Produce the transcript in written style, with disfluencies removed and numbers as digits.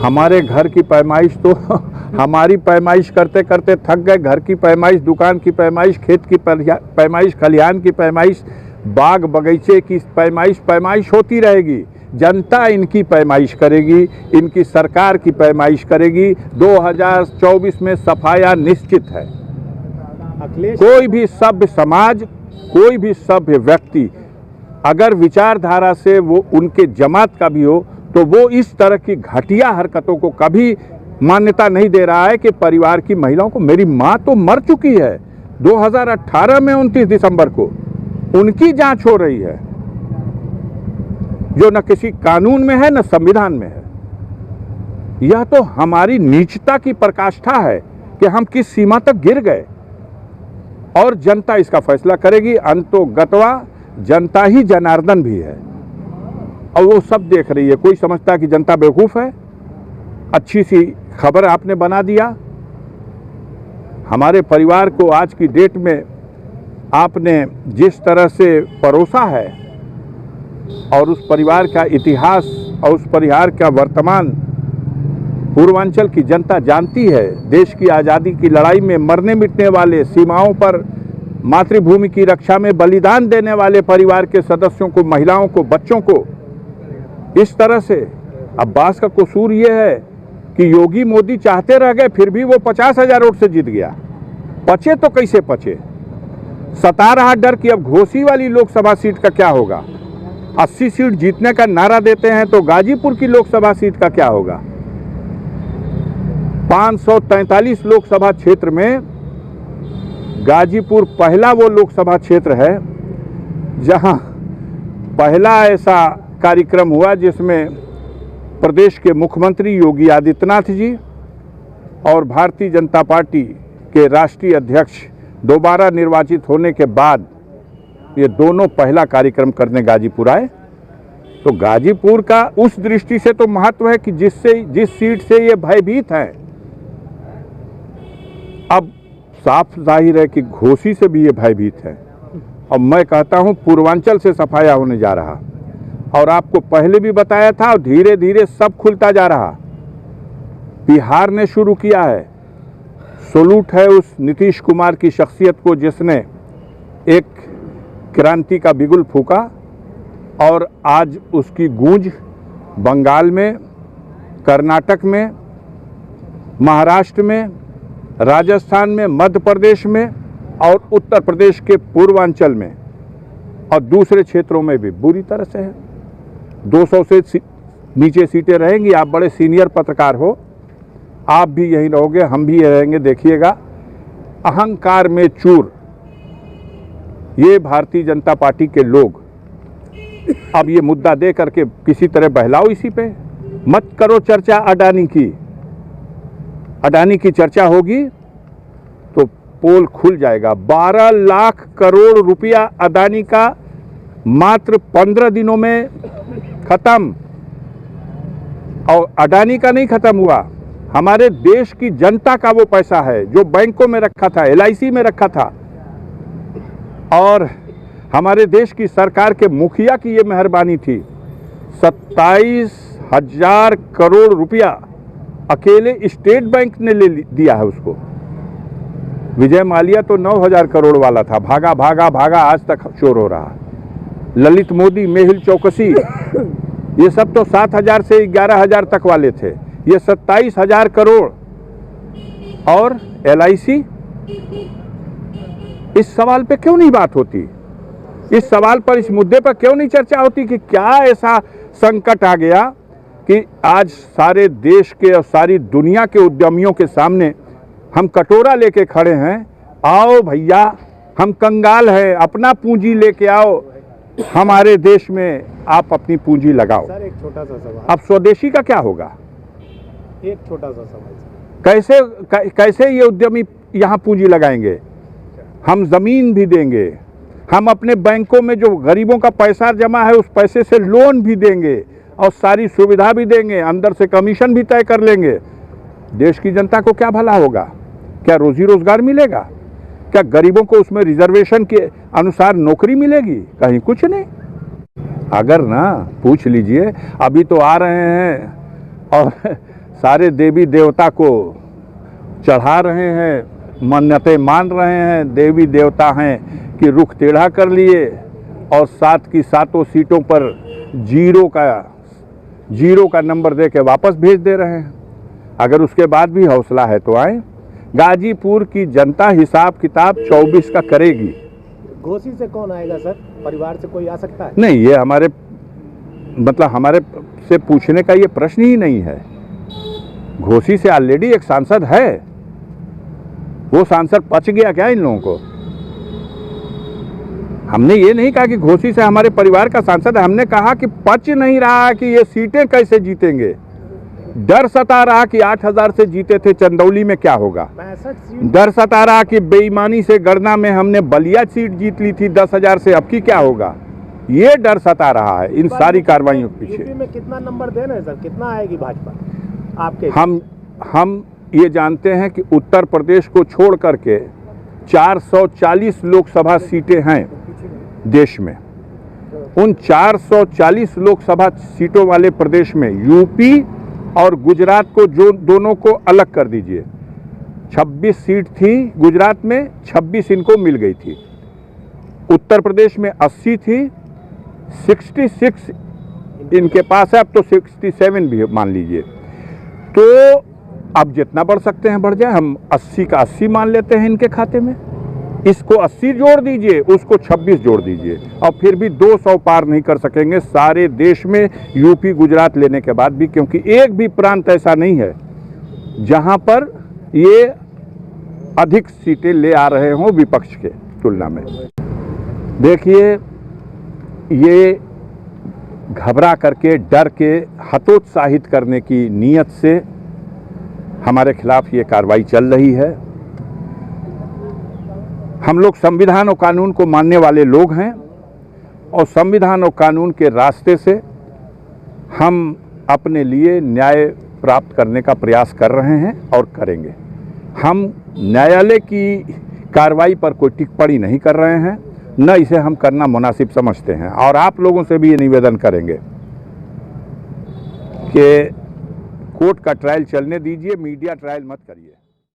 हमारे घर की पैमाइश तो हमारी पैमाइश करते करते थक गए। घर की पैमाइश, दुकान की पैमाइश, खेत की पैमाइश, खलिहान की पैमाइश, बाग बगीचे की पैमाइश होती रहेगी। जनता इनकी पैमाइश करेगी, इनकी सरकार की पैमाइश करेगी। 2024 में सफाया निश्चित है। कोई भी सभ्य समाज, कोई भी सभ्य व्यक्ति अगर विचारधारा से वो उनके जमात का भी हो तो वो इस तरह की घटिया हरकतों को कभी मान्यता नहीं दे रहा है कि परिवार की महिलाओं को। मेरी माँ तो मर चुकी है 2018 में 29 दिसंबर को, उनकी जांच हो रही है जो न किसी कानून में है न संविधान में है। यह तो हमारी नीचता की पराकाष्ठा है कि हम किस सीमा तक गिर गए, और जनता इसका फैसला करेगी। अंतोगत्वा जनता ही जनार्दन भी है और वो सब देख रही है। कोई समझता है कि जनता बेवकूफ़ है। अच्छी सी खबर आपने बना दिया। हमारे परिवार को आज की डेट में आपने जिस तरह से परोसा है और उस परिवार का इतिहास और उस परिवार का वर्तमान पूर्वांचल की जनता जानती है। देश की आज़ादी की लड़ाई में मरने मिटने वाले, सीमाओं पर मातृभूमि की रक्षा में बलिदान देने वाले परिवार के सदस्यों को, महिलाओं को, बच्चों को इस तरह से। अब्बास का कसूर ये है कि योगी मोदी चाहते रह गए, फिर भी वो 50,000 वोट से जीत गया। पचे तो कैसे पचे? सता रहा डर कि अब घोसी वाली लोकसभा सीट का क्या होगा। 80 सीट जीतने का नारा देते हैं तो गाजीपुर की लोकसभा सीट का क्या होगा। 543 लोकसभा क्षेत्र में गाजीपुर पहला वो लोकसभा क्षेत्र है जहां पहला ऐसा कार्यक्रम हुआ जिसमें प्रदेश के मुख्यमंत्री योगी आदित्यनाथ जी और भारतीय जनता पार्टी के राष्ट्रीय अध्यक्ष दोबारा निर्वाचित होने के बाद ये दोनों पहला कार्यक्रम करने गाजीपुर आए। तो गाजीपुर का उस दृष्टि से तो महत्व है कि जिस सीट से ये भयभीत हैं। अब साफ जाहिर है कि घोसी से भी ये भयभीत है और मैं कहता हूं पूर्वांचल से सफाया होने जा रहा। और आपको पहले भी बताया था और धीरे धीरे सब खुलता जा रहा। बिहार ने शुरू किया है। सलूट है उस नीतीश कुमार की शख्सियत को जिसने एक क्रांति का बिगुल फूका और आज उसकी गूंज बंगाल में, कर्नाटक में, महाराष्ट्र में, राजस्थान में, मध्य प्रदेश में और उत्तर प्रदेश के पूर्वांचल में और दूसरे क्षेत्रों में भी बुरी तरह से है। 200 से नीचे सीटें रहेंगी। आप बड़े सीनियर पत्रकार हो, आप भी यहीं रहोगे, हम भी यहीं रहेंगे। देखिएगा, अहंकार में चूर ये भारतीय जनता पार्टी के लोग अब ये मुद्दा दे करके किसी तरह बहलाओ इसी पे। मत करो चर्चा अडानी की। अडानी की चर्चा होगी तो पोल खुल जाएगा। 12 लाख करोड़ रुपया अडानी का मात्र 15 दिनों में खत्म। और अडानी का नहीं खत्म हुआ, हमारे देश की जनता का वो पैसा है जो बैंकों में रखा था, LIC में रखा था। और हमारे देश की सरकार के मुखिया की ये मेहरबानी थी। 27,000 करोड़ रुपया अकेले स्टेट बैंक ने ले दिया है उसको। विजय माल्या तो 9,000 करोड़ वाला था, भागा भागा भागा आज तक चोर हो रहा। ललित मोदी, मेहुल चौकसी, ये सब तो 7,000 से 11,000 तक वाले थे। ये 27,000 करोड़। और LIC, इस सवाल पे क्यों नहीं बात होती? इस सवाल पर, इस मुद्दे पर क्यों नहीं चर्चा होती कि क्या ऐसा संकट आ गया कि आज सारे देश के और सारी दुनिया के उद्यमियों के सामने हम कटोरा लेके खड़े हैं। आओ भैया, हम कंगाल हैं, अपना पूंजी लेके आओ, हमारे देश में आप अपनी पूंजी लगाओ। सर, एक छोटा सा सवाल। अब स्वदेशी का क्या होगा? एक छोटा सा सवाल। कैसे ये उद्यमी यहाँ पूंजी लगाएंगे? हम जमीन भी देंगे, हम अपने बैंकों में जो गरीबों का पैसा जमा है उस पैसे से लोन भी देंगे और सारी सुविधा भी देंगे, अंदर से कमीशन भी तय कर लेंगे। देश की जनता को क्या भला होगा? क्या रोजी रोजगार मिलेगा? क्या गरीबों को उसमें रिजर्वेशन के अनुसार नौकरी मिलेगी? कहीं कुछ नहीं। अगर ना पूछ लीजिए, अभी तो आ रहे हैं और सारे देवी देवता को चढ़ा रहे हैं, मन्नतें मान रहे हैं। देवी देवता हैं कि रुख टेढ़ा कर लिए और 7 की 7 सीटों पर जीरो का नंबर दे के वापस भेज दे रहे हैं। अगर उसके बाद भी हौसला है तो आए। गाजीपुर की जनता हिसाब किताब 24 का करेगी। घोसी से कौन आएगा सर? परिवार से कोई आ सकता है? नहीं, ये हमारे से पूछने का ये प्रश्न ही नहीं है। घोसी से ऑलरेडी एक सांसद है, वो सांसद पच गया क्या इन लोगों को? हमने ये नहीं कहा कि घोसी से हमारे परिवार का सांसद है, हमने कहा कि पच नहीं रहा कि ये सीटें कैसे जीतेंगे। डर सता रहा कि 8000 से जीते थे, चंदौली में क्या होगा। 65 सीट। डर सता रहा कि बेईमानी से गणना में हमने बलिया सीट जीत ली थी 10,000 से, अब की क्या होगा। ये डर सता रहा है इन सारी कार्रवाइयों के पीछे। यूपी में कितना नंबर दे रहे हैं सर? कितना आएगी भाजपा आपके? हम ये जानते हैं कि उत्तर प्रदेश को छोड़ करके 440 लोकसभा सीटें हैं देश में। उन 440 लोकसभा सीटों वाले प्रदेश में यूपी और गुजरात को जो दोनों को अलग कर दीजिए। 26 सीट थी गुजरात में, 26 इनको मिल गई थी। उत्तर प्रदेश में 80 थी, 66 इनके पास है, अब तो 67 भी मान लीजिए। तो अब जितना बढ़ सकते हैं बढ़ जाए, हम 80 का 80 मान लेते हैं इनके खाते में। इसको 80 जोड़ दीजिए, उसको 26 जोड़ दीजिए, और फिर भी 200 पार नहीं कर सकेंगे सारे देश में यूपी गुजरात लेने के बाद भी, क्योंकि एक भी प्रांत ऐसा नहीं है जहां पर ये अधिक सीटें ले आ रहे हों विपक्ष के तुलना में। देखिए, ये घबरा करके, डर के, हतोत्साहित करने की नीयत से हमारे खिलाफ ये कार्रवाई चल रही है। हम लोग संविधान और कानून को मानने वाले लोग हैं, और संविधान और कानून के रास्ते से हम अपने लिए न्याय प्राप्त करने का प्रयास कर रहे हैं और करेंगे। हम न्यायालय की कार्रवाई पर कोई टिप्पणी नहीं कर रहे हैं, न इसे हम करना मुनासिब समझते हैं। और आप लोगों से भी ये निवेदन करेंगे कि कोर्ट का ट्रायल चलने दीजिए, मीडिया ट्रायल मत करिए।